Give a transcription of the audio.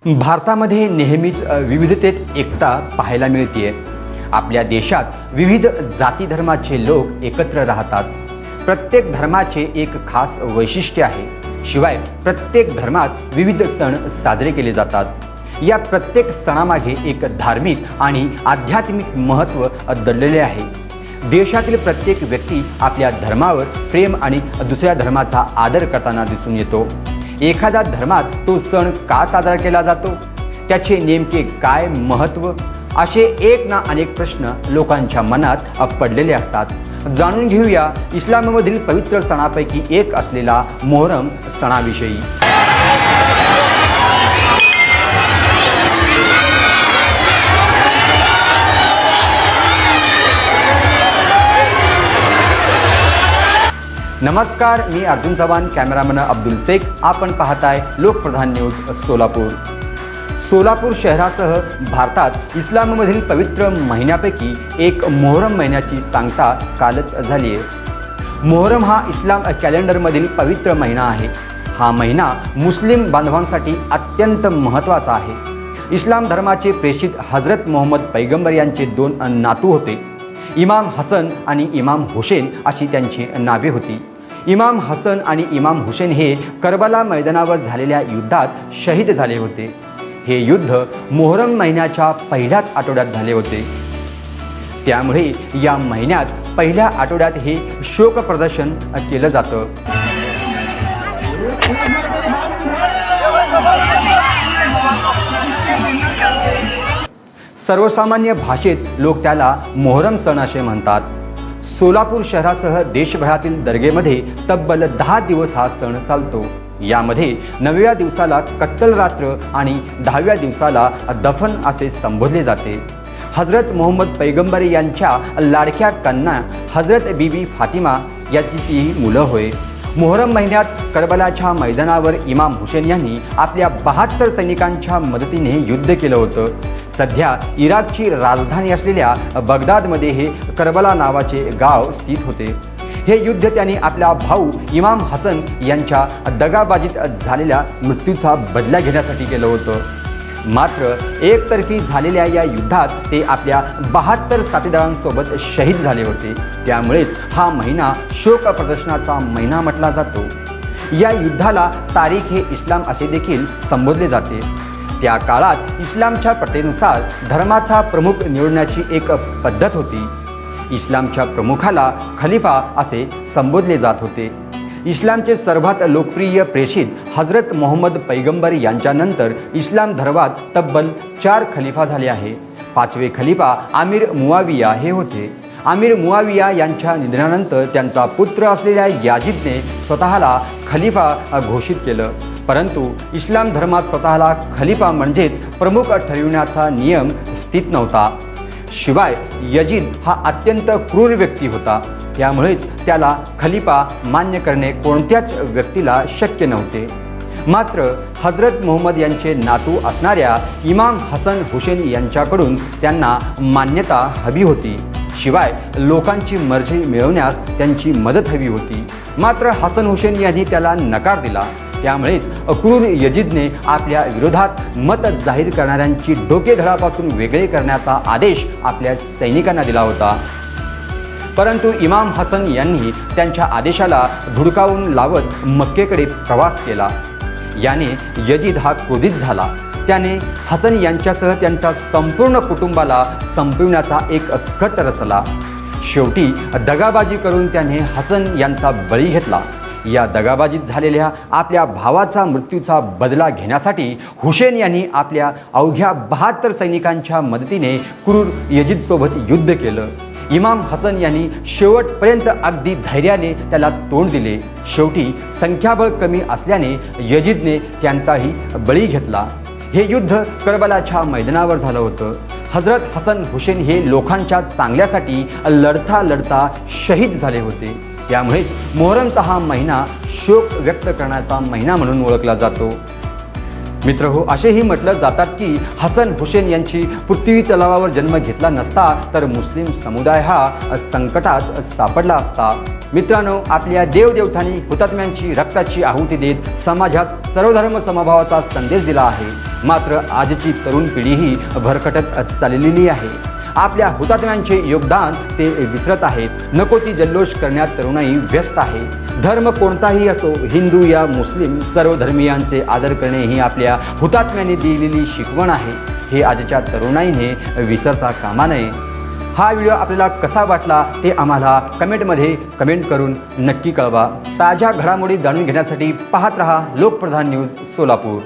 भारतामध्ये नेहमीच विविधतेत एकता पाहायला मिळते। आपल्या देशात विविध जाती धर्माचे लोक एकत्र राहतात। प्रत्येक धर्माचे एक खास वैशिष्ट्य आहे। शिवाय प्रत्येक धर्मात विविध सण साजरे केले जातात। या प्रत्येक सणामागे एक धार्मिक आणि आध्यात्मिक महत्त्व दडलेले आहे। देशातील प्रत्येक व्यक्ती आपल्या धर्मावर प्रेम आणि दुसऱ्या धर्माचा आदर करताना दिसून येतो। एखाद्या धर्मात तो सण का साजरा केला जातो, त्याचे नेमके काय महत्त्व, असे एक ना अनेक प्रश्न लोकांच्या मनात पडलेले असतात। जाणून घेऊया इस्लाममधील पवित्र सणापैकी एक असलेला मोहरम सणाविषयी। नमस्कार, मी अर्जुन चव्हाण, कॅमेरामन अब्दुल शेख। आपण पाहताय लोकप्रधान न्यूज सोलापूर। सोलापूर शहरासह भारतात इस्लाममधील पवित्र महिन्यापैकी एक मोहरम महिन्याची सांगता कालच झाली आहे। मोहरम हा इस्लाम कॅलेंडरमधील पवित्र महिना आहे। हा महिना मुस्लिम बांधवांसाठी अत्यंत महत्त्वाचा आहे। इस्लाम धर्माचे प्रेषित हजरत मोहम्मद पैगंबर यांचे दोन नातू होते। इमाम हसन आणि इमाम हुसेन अशी त्यांची नावे होती। इमाम हसन आणि इमाम हुसेन हे करबला मैदानावर झालेल्या युद्धात शहीद झाले होते। हे युद्ध मोहरम महिन्याच्या पहिल्याच आठवड्यात झाले होते। त्यामुळे या महिन्यात पहिल्या आठवड्यात हे शोक प्रदर्शन केलं जातं। सर्वसामान्य भाषेत लोक त्याला मोहरम सण असे म्हणतात। सोलापूर शहरासह देशभरातील दर्गेमध्ये तब्बल 10 दिवस हा सण चालतो। यामध्ये 9व्या दिवसाला कत्तल रात्र आणि 10व्या दिवसाला दफन असे संबोधले जाते। हजरत मोहम्मद पैगंबर यांच्या लाडक्या कन्या हजरत बीबी फातिमा याची ती मुलं होय। मोहरम महिन्यात करबलाच्या मैदानावर इमाम हुसेन यांनी आपल्या 72 सैनिकांच्या मदतीने युद्ध केलं होतं। सध्या इराकची राजधानी असलेल्या बगदादमध्ये हे करबला नावाचे गाव स्थित होते। हे युद्ध त्यांनी आपला भाऊ इमाम हसन यांच्या दगाबाजीत झालेल्या मृत्यूचा बदला घेण्यासाठी केलं होतं। मात्र एकतर्फी झालेल्या या युद्धात ते आपल्या 72 साथीदारांसोबत शहीद झाले होते। त्यामुळेच हा महिना शोक प्रदर्शनाचा महिना म्हटला जातो। या युद्धाला तारीख हे इस्लाम असे देखील संबोधले जाते। त्या काळात इस्लामच्या प्रथेनुसार धर्माचा प्रमुख निवडण्याची एक पद्धत होती। इस्लामच्या प्रमुखाला खलिफा असे संबोधले जात होते। इस्लामचे सर्वात लोकप्रिय प्रेषित हजरत मोहम्मद पैगंबर यांच्यानंतर इस्लाम धर्मात तब्बल 4 खलिफा झाले आहे। 5वे खलिफा आमिर मुआविया हे होते। आमिर मुआविया यांच्या निधनानंतर त्यांचा पुत्र असलेल्या याजिदने स्वतःला खलिफा घोषित केलं। परंतु इस्लाम धर्मात स्वतःला खलिफा म्हणजेच प्रमुख ठरविण्याचा नियम स्थित नव्हता। शिवाय यजीद हा अत्यंत क्रूर व्यक्ती होता। त्यामुळेच त्याला खलिफा मान्य करणे कोणत्याच व्यक्तीला शक्य नव्हते। मात्र हजरत मोहम्मद यांचे नातू असणाऱ्या इमाम हसन हुसेन यांच्याकडून त्यांना मान्यता हवी होती। शिवाय लोकांची मर्जी मिळवण्यास त्यांची मदत हवी होती। मात्र हसन हुसेन यांनी त्याला नकार दिला। त्यामुळेच क्रूर यजीदने आपल्या विरोधात मत जाहीर करणाऱ्यांची डोकेधडापासून वेगळे करण्याचा आदेश आपल्या सैनिकांना दिला होता। परंतु इमाम हसन यांनी त्यांच्या आदेशाला धुडकावून लावत मक्केकडे प्रवास केला। याने यजीद हा क्रोधित झाला। त्याने हसन यांच्यासह त्यांच्या संपूर्ण कुटुंबाला संपविण्याचा एक कट रचला। शेवटी दगाबाजी करून त्याने हसन यांचा बळी घेतला। या दगाबाजीत झालेल्या आपल्या भावाचा मृत्यूचा बदला घेण्यासाठी हुसेन यांनी आपल्या अवघ्या 72 सैनिकांच्या मदतीने क्रूर यजीदसोबत युद्ध केलं। इमाम हसन यांनी शेवटपर्यंत अगदी धैर्याने त्याला तोंड दिले। शेवटी संख्याबळ कमी असल्याने यजीदने त्यांचाही बळी घेतला। हे युद्ध करबलाच्या मैदानावर झालं होतं। हजरत हसन हुसेन हे लोकांच्या चांगल्यासाठी लढता लढता शहीद झाले होते। त्यामुळेच मोहरमचा हा महिना शोक व्यक्त करण्याचा महिना म्हणून ओळखला जातो। मित्रहो, असेही म्हटलं जातात की हसन हुसेन यांची पृथ्वी तलावावर जन्म घेतला नसता तर मुस्लिम समुदाय हा संकटात सापडला असता. मित्रांनो, आपल्या देवदेवतांनी हुतात्म्यांची रक्ताची आहुती देत समाजात सर्वधर्म समभावाचा संदेश दिला आहे. मात्र आजची तरुण पिढीही भरकटत चाललेली आहे. आपल्या हुतात्म्यांचे योगदान ते विसरत आहेत. नको ती जल्लोष करण्यात तरुणाई व्यस्त आहे. धर्म कोणताही असो, हिंदू या मुस्लिम, सर्व धर्मीयांचे आदर करणे ही आपल्या हुतात्म्यांनी दिलेली शिकवण आहे. हे आजच्या तरुणाईने विसरता कामा नये. हा व्हिडिओ आपल्याला कसा वाटला ते आम्हाला कमेंटमध्ये कमेंट करून नक्की कळवा. ताज्या घडामोडी जाणून घेण्यासाठी पाहत रहा लोकप्रधान न्यूज सोलापूर.